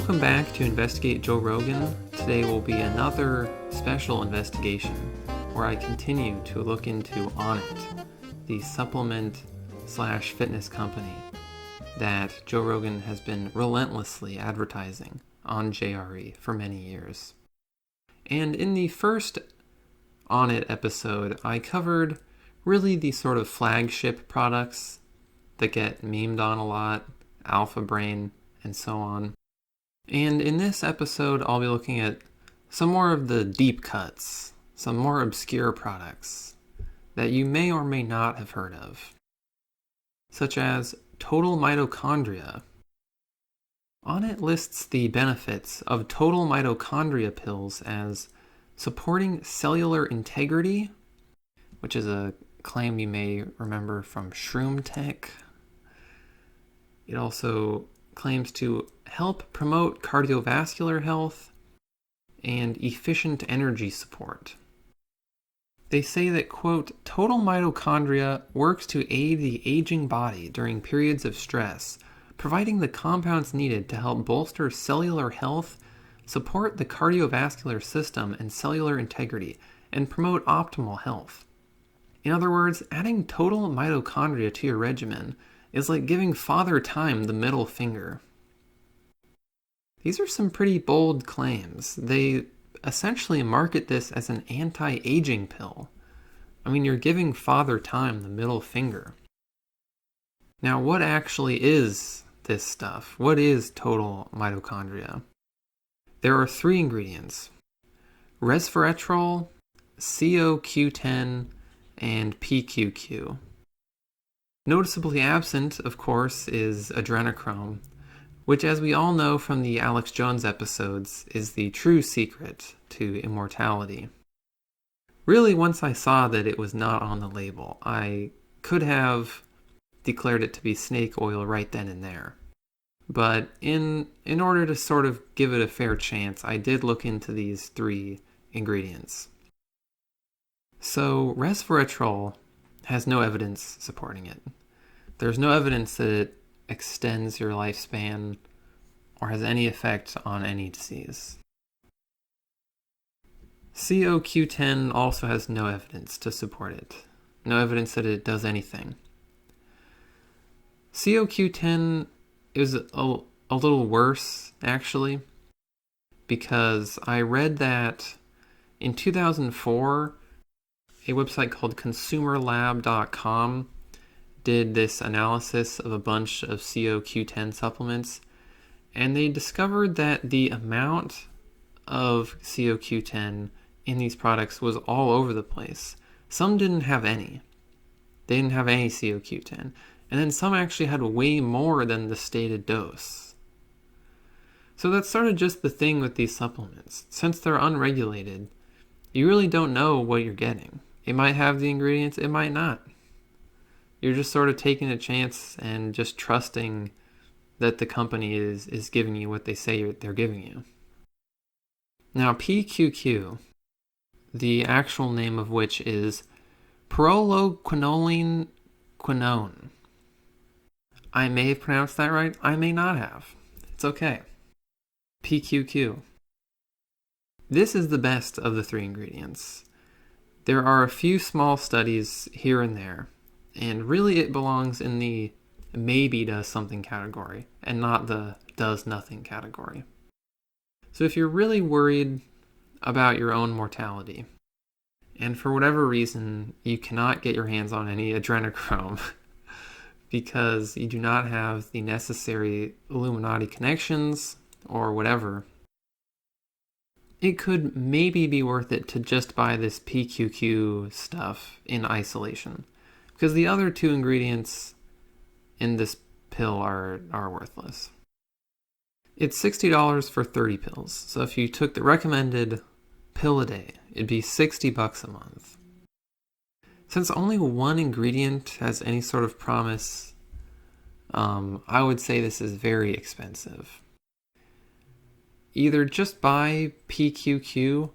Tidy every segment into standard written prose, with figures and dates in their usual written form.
Welcome back to Investigate Joe Rogan. Today will be another special investigation where I continue to look into Onnit, the supplement/fitness company that Joe Rogan has been relentlessly advertising on JRE for many years. And in the first Onnit episode, I covered really the sort of flagship products that get memed on a lot, Alpha Brain, and so on. And in this episode, I'll be looking at some more of the deep cuts, some more obscure products that you may or may not have heard of, such as total mitochondria. Onnit lists the benefits of total mitochondria pills as supporting cellular integrity, which is a claim you may remember from Shroom Tech. It also claims to help promote cardiovascular health and efficient energy support. They say that, quote, total mitochondria works to aid the aging body during periods of stress, providing the compounds needed to help bolster cellular health, support the cardiovascular system and cellular integrity, and promote optimal health. In other words, adding total mitochondria to your regimen is like giving Father Time the middle finger. These are some pretty bold claims. They essentially market this as an anti-aging pill. I mean, you're giving Father Time the middle finger. Now, what actually is this stuff? What is total mitochondria? There are 3 ingredients: resveratrol, CoQ10, and PQQ. Noticeably absent, of course, is adrenochrome, which, as we all know from the Alex Jones episodes, is the true secret to immortality. Really, once I saw that it was not on the label, I could have declared it to be snake oil right then and there. But in order to sort of give it a fair chance, I did look into these 3 ingredients. So resveratrol has no evidence supporting it. There's no evidence that it extends your lifespan or has any effect on any disease. CoQ10 also has no evidence to support it. No evidence that it does anything. CoQ10 is a little worse, actually, because I read that in 2004, a website called consumerlab.com did this analysis of a bunch of CoQ10 supplements, and they discovered that the amount of CoQ10 in these products was all over the place. Some didn't have any. They didn't have any CoQ10. And then some actually had way more than the stated dose. So that's sort of just the thing with these supplements. Since they're unregulated, you really don't know what you're getting. It might have the ingredients, it might not. You're just sort of taking a chance and just trusting that the company is giving you what they say they're giving you. Now, PQQ, the actual name of which is pyrroloquinoline quinone. I may have pronounced that right, I may not have. It's okay. PQQ. This is the best of the 3 ingredients. There are a few small studies here and there, and really it belongs in the maybe does something category, and not the does nothing category. So if you're really worried about your own mortality, and for whatever reason you cannot get your hands on any adrenochrome because you do not have the necessary Illuminati connections or whatever, it could maybe be worth it to just buy this PQQ stuff in isolation, because the other 2 ingredients in this pill are worthless. It's $60 for 30 pills, so if you took the recommended pill a day, it'd be $60 a month. Since only 1 ingredient has any sort of promise, I would say this is very expensive. Either just buy PQQ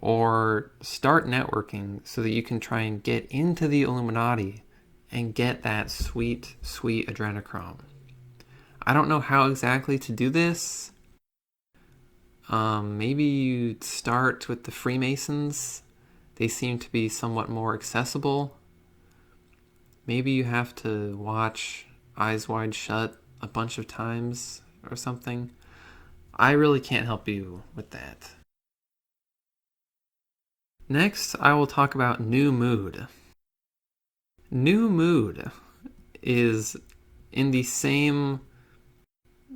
or start networking so that you can try and get into the Illuminati and get that sweet, sweet adrenochrome. I don't know how exactly to do this. Maybe you start with the Freemasons. They seem to be somewhat more accessible. Maybe you have to watch Eyes Wide Shut a bunch of times or something. I really can't help you with that. Next, I will talk about New Mood. New Mood is in the same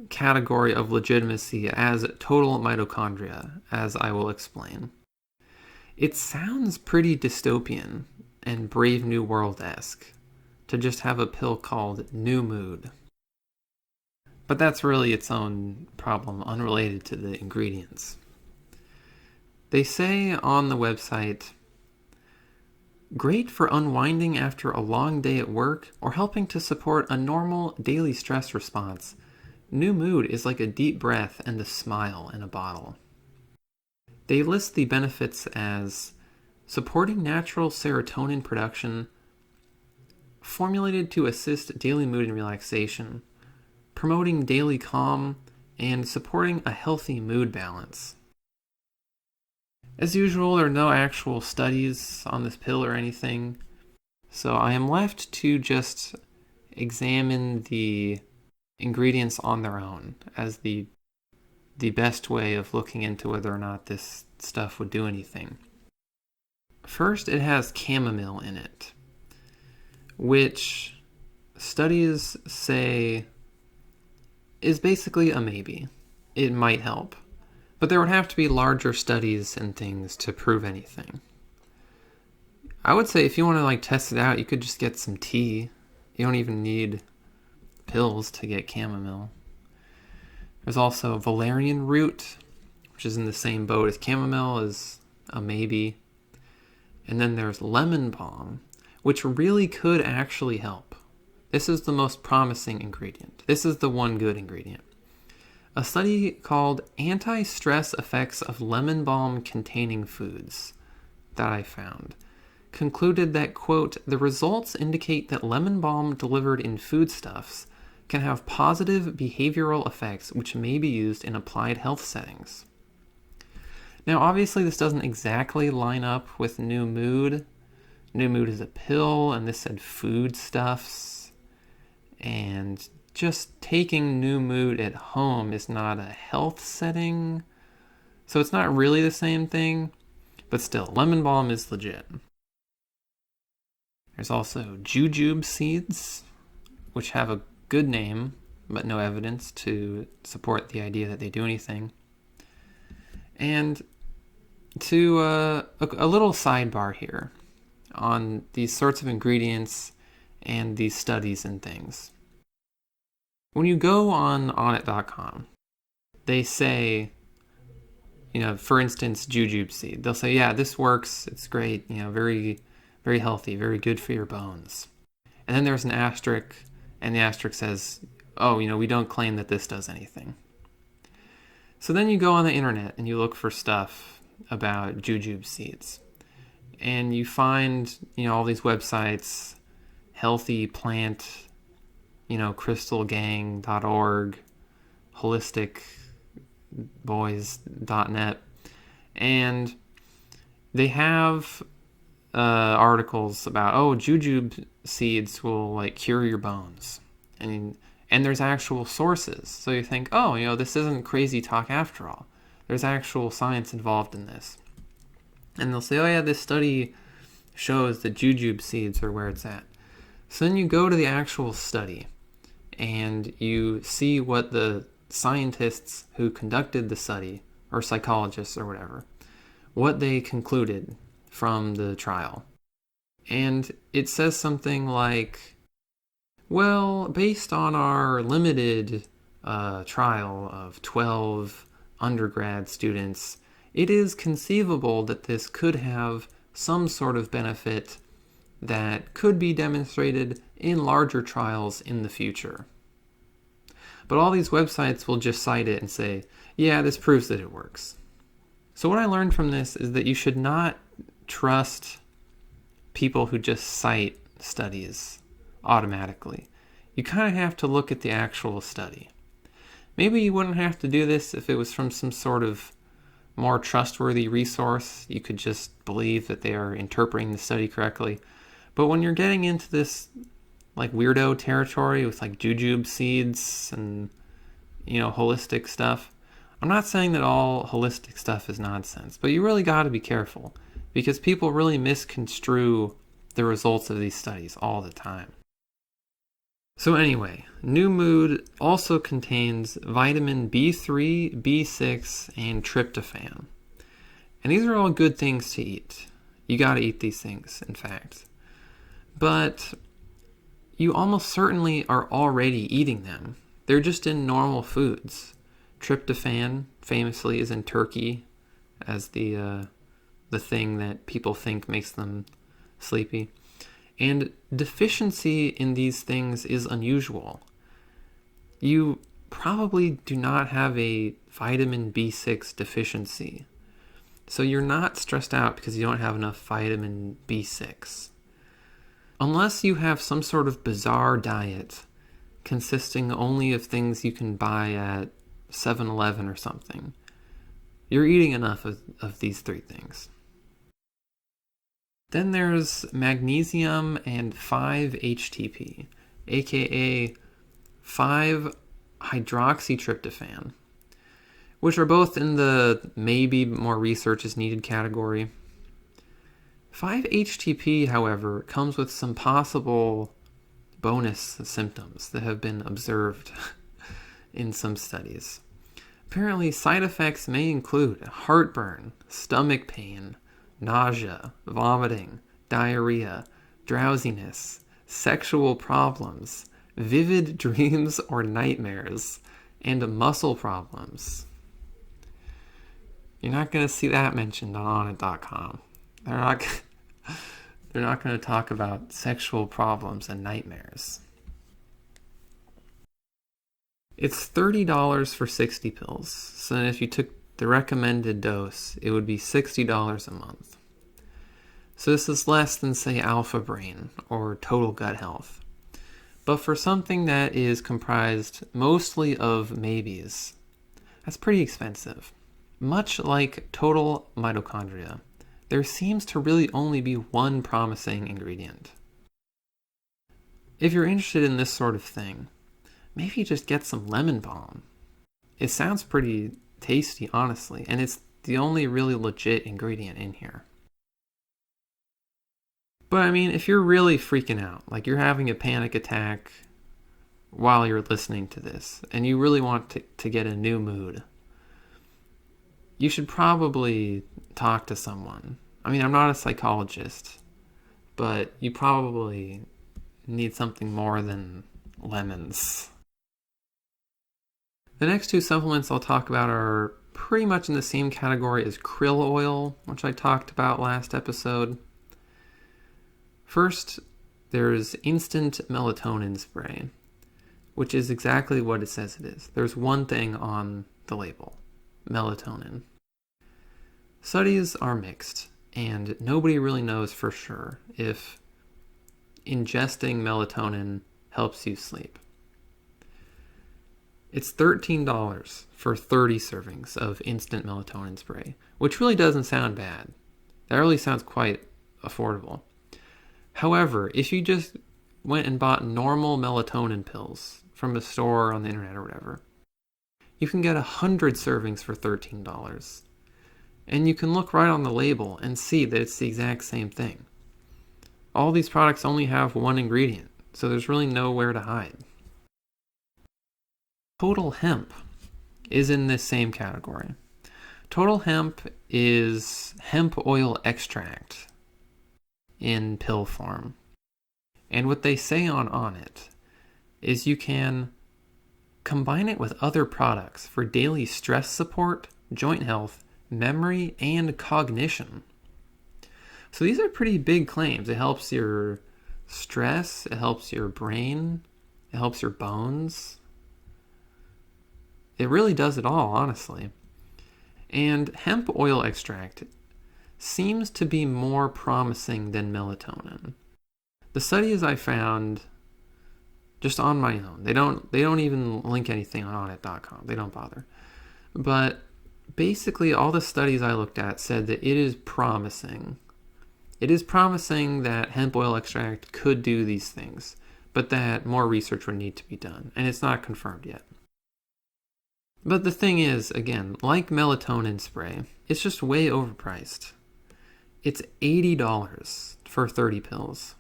category of legitimacy as total mitochondria, as I will explain. It sounds pretty dystopian and Brave New World-esque to just have a pill called New Mood. But that's really its own problem, unrelated to the ingredients. They say on the website, great for unwinding after a long day at work or helping to support a normal daily stress response. New Mood is like a deep breath and a smile in a bottle. They list the benefits as supporting natural serotonin production, formulated to assist daily mood and relaxation, promoting daily calm, and supporting a healthy mood balance. As usual, there are no actual studies on this pill or anything, so I am left to just examine the ingredients on their own as the best way of looking into whether or not this stuff would do anything. First, it has chamomile in it, which studies say is basically a maybe. It might help, but there would have to be larger studies and things to prove anything. I would say if you want to test it out, you could just get some tea. You don't even need pills to get chamomile. There's also valerian root, which is in the same boat as chamomile, is a maybe. And then there's lemon balm, which really could actually help. This is the most promising ingredient. This is the one good ingredient. A study called Anti-Stress Effects of Lemon Balm Containing Foods that I found concluded that, quote, the results indicate that lemon balm delivered in foodstuffs can have positive behavioral effects which may be used in applied health settings. Now, obviously, this doesn't exactly line up with New Mood. New Mood is a pill, and this said foodstuffs. And just taking New Mood at home is not a health setting. So it's not really the same thing, but still, lemon balm is legit. There's also jujube seeds, which have a good name, but no evidence to support the idea that they do anything. And to a little sidebar here on these sorts of ingredients and these studies and things. When you go on Onnit.com, they say, for instance, jujube seed. They'll say, yeah, this works. It's great. Very, very healthy, very good for your bones. And then there's an asterisk, and the asterisk says, oh, we don't claim that this does anything. So then you go on the internet and you look for stuff about jujube seeds. And you find, all these websites, healthy plant, crystalgang.org, holisticboys.net. And they have articles about, jujube seeds will cure your bones. And there's actual sources. So you think, this isn't crazy talk after all. There's actual science involved in this. And they'll say, this study shows that jujube seeds are where it's at. So then you go to the actual study and you see what the scientists who conducted the study, or psychologists or whatever, what they concluded from the trial. And it says something like, well, based on our limited trial of 12 undergrad students, it is conceivable that this could have some sort of benefit that could be demonstrated in larger trials in the future. But all these websites will just cite it and say, yeah, this proves that it works. So what I learned from this is that you should not trust people who just cite studies automatically. You kind of have to look at the actual study. Maybe you wouldn't have to do this if it was from some sort of more trustworthy resource. You could just believe that they are interpreting the study correctly. But when you're getting into this like weirdo territory with like jujube seeds and, holistic stuff, I'm not saying that all holistic stuff is nonsense, but you really got to be careful because people really misconstrue the results of these studies all the time. So anyway, New Mood also contains vitamin B3, B6, and tryptophan. And these are all good things to eat. You got to eat these things, in fact. But you almost certainly are already eating them. They're just in normal foods. Tryptophan famously is in turkey as the thing that people think makes them sleepy. And deficiency in these things is unusual. You probably do not have a vitamin B6 deficiency. So you're not stressed out because you don't have enough vitamin B6. Unless you have some sort of bizarre diet consisting only of things you can buy at 7-Eleven or something, you're eating enough of these three things. Then there's magnesium and 5-HTP, aka 5-hydroxytryptophan, which are both in the maybe more research is needed category. 5-HTP, however, comes with some possible bonus symptoms that have been observed in some studies. Apparently, side effects may include heartburn, stomach pain, nausea, vomiting, diarrhea, drowsiness, sexual problems, vivid dreams or nightmares, and muscle problems. You're not going to see that mentioned on Onnit.com. They're not going to talk about sexual problems and nightmares. It's $30 for 60 pills. So if you took the recommended dose, it would be $60 a month. So this is less than, say, Alpha Brain or Total Gut Health. But for something that is comprised mostly of maybes, that's pretty expensive. Much like total mitochondria, there seems to really only be one promising ingredient. If you're interested in this sort of thing, maybe just get some lemon balm. It sounds pretty tasty, honestly, and it's the only really legit ingredient in here. But I mean, if you're really freaking out, like you're having a panic attack while you're listening to this, and you really want to get a new mood, you should probably talk to someone. I mean, I'm not a psychologist, but you probably need something more than lemons. The next two supplements I'll talk about are pretty much in the same category as krill oil, which I talked about last episode. First, there's instant melatonin spray, which is exactly what it says it is. There's one thing on the label: melatonin. Studies are mixed, and nobody really knows for sure if ingesting melatonin helps you sleep. It's $13 for 30 servings of instant melatonin spray, which really doesn't sound bad. That really sounds quite affordable. However, if you just went and bought normal melatonin pills from a store on the internet or whatever, you can get 100 servings for $13. And you can look right on the label and see that it's the exact same thing. All these products only have one ingredient, so there's really nowhere to hide. Total Hemp is in this same category. Total Hemp is hemp oil extract in pill form. And what they say on Onnit is you can combine it with other products for daily stress support, joint health, memory, and cognition. So these are pretty big claims. It helps your stress, it helps your brain, it helps your bones. It really does it all, honestly. And hemp oil extract seems to be more promising than melatonin. The studies I found just on my own, they don't even link anything on Onnit.com. They don't bother. But basically all the studies I looked at said that it is promising. It is promising that hemp oil extract could do these things, but that more research would need to be done, and it's not confirmed yet. But the thing is, again, like melatonin spray, it's just way overpriced. It's $80 for 30 pills.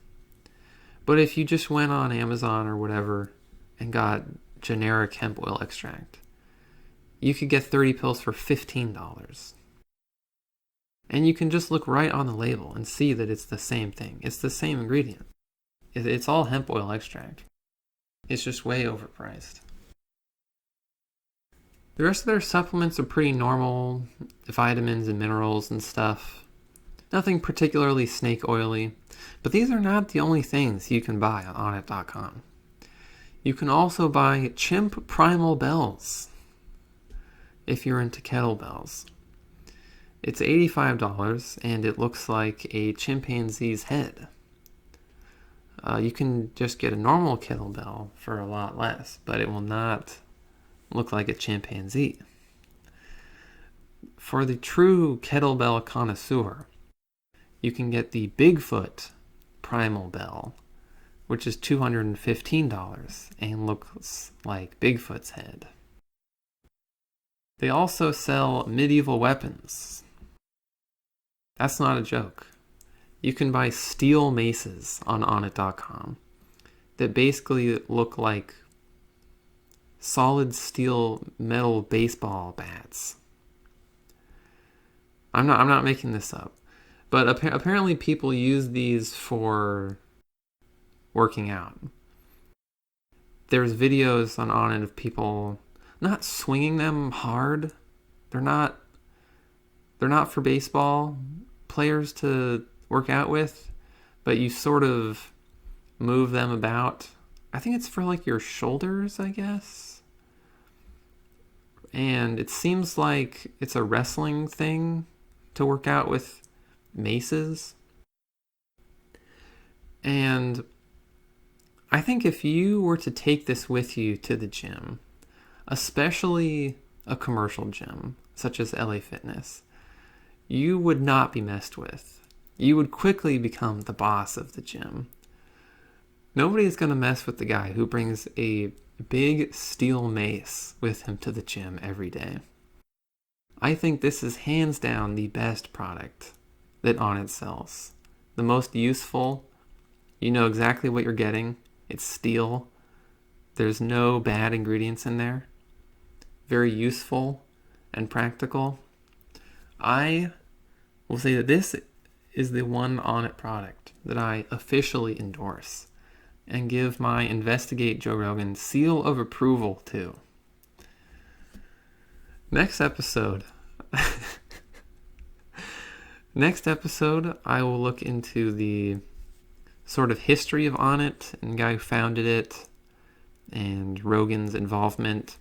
But if you just went on Amazon or whatever and got generic hemp oil extract, you could get 30 pills for $15. And you can just look right on the label and see that it's the same thing. It's the same ingredient. It's all hemp oil extract. It's just way overpriced. The rest of their supplements are pretty normal, vitamins and minerals and stuff. Nothing particularly snake oily, but these are not the only things you can buy on Onnit.com. You can also buy chimp primal bells if you're into kettlebells. It's $85 and it looks like a chimpanzee's head. You can just get a normal kettlebell for a lot less, but it will not look like a chimpanzee. For the true kettlebell connoisseur, you can get the Bigfoot Primal Bell, which is $215 and looks like Bigfoot's head. They also sell medieval weapons. That's not a joke. You can buy steel maces on Onnit.com that basically look like solid steel metal baseball bats. I'm not making this up. But apparently people use these for working out. There's videos on Onnit of people not swinging them hard. They're not for baseball players to work out with, but you sort of move them about. I think it's for like your shoulders, I guess. And it seems like it's a wrestling thing to work out with maces. And I think if you were to take this with you to the gym, especially a commercial gym such as LA Fitness, you would not be messed with. You would quickly become the boss of the gym. Nobody is going to mess with the guy who brings a big steel mace with him to the gym every day. I think this is hands down the best product that Onnit sells. The most useful. You know exactly what you're getting. It's steel. There's no bad ingredients in there. Very useful and practical. I will say that this is the one Onnit product that I officially endorse and give my Investigate Joe Rogan seal of approval to. Next episode, I will look into the sort of history of Onnit and the guy who founded it and Rogan's involvement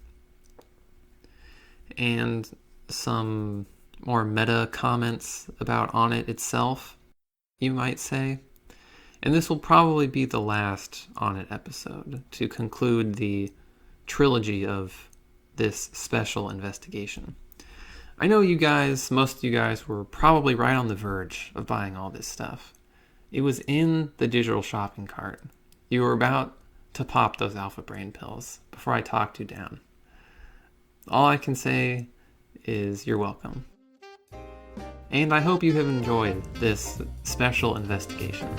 and some more meta comments about Onnit itself, you might say. And this will probably be the last Onnit episode to conclude the trilogy of this special investigation. I know most of you guys were probably right on the verge of buying all this stuff. It was in the digital shopping cart. You were about to pop those alpha brain pills before I talked you down. All I can say is you're welcome. And I hope you have enjoyed this special investigation.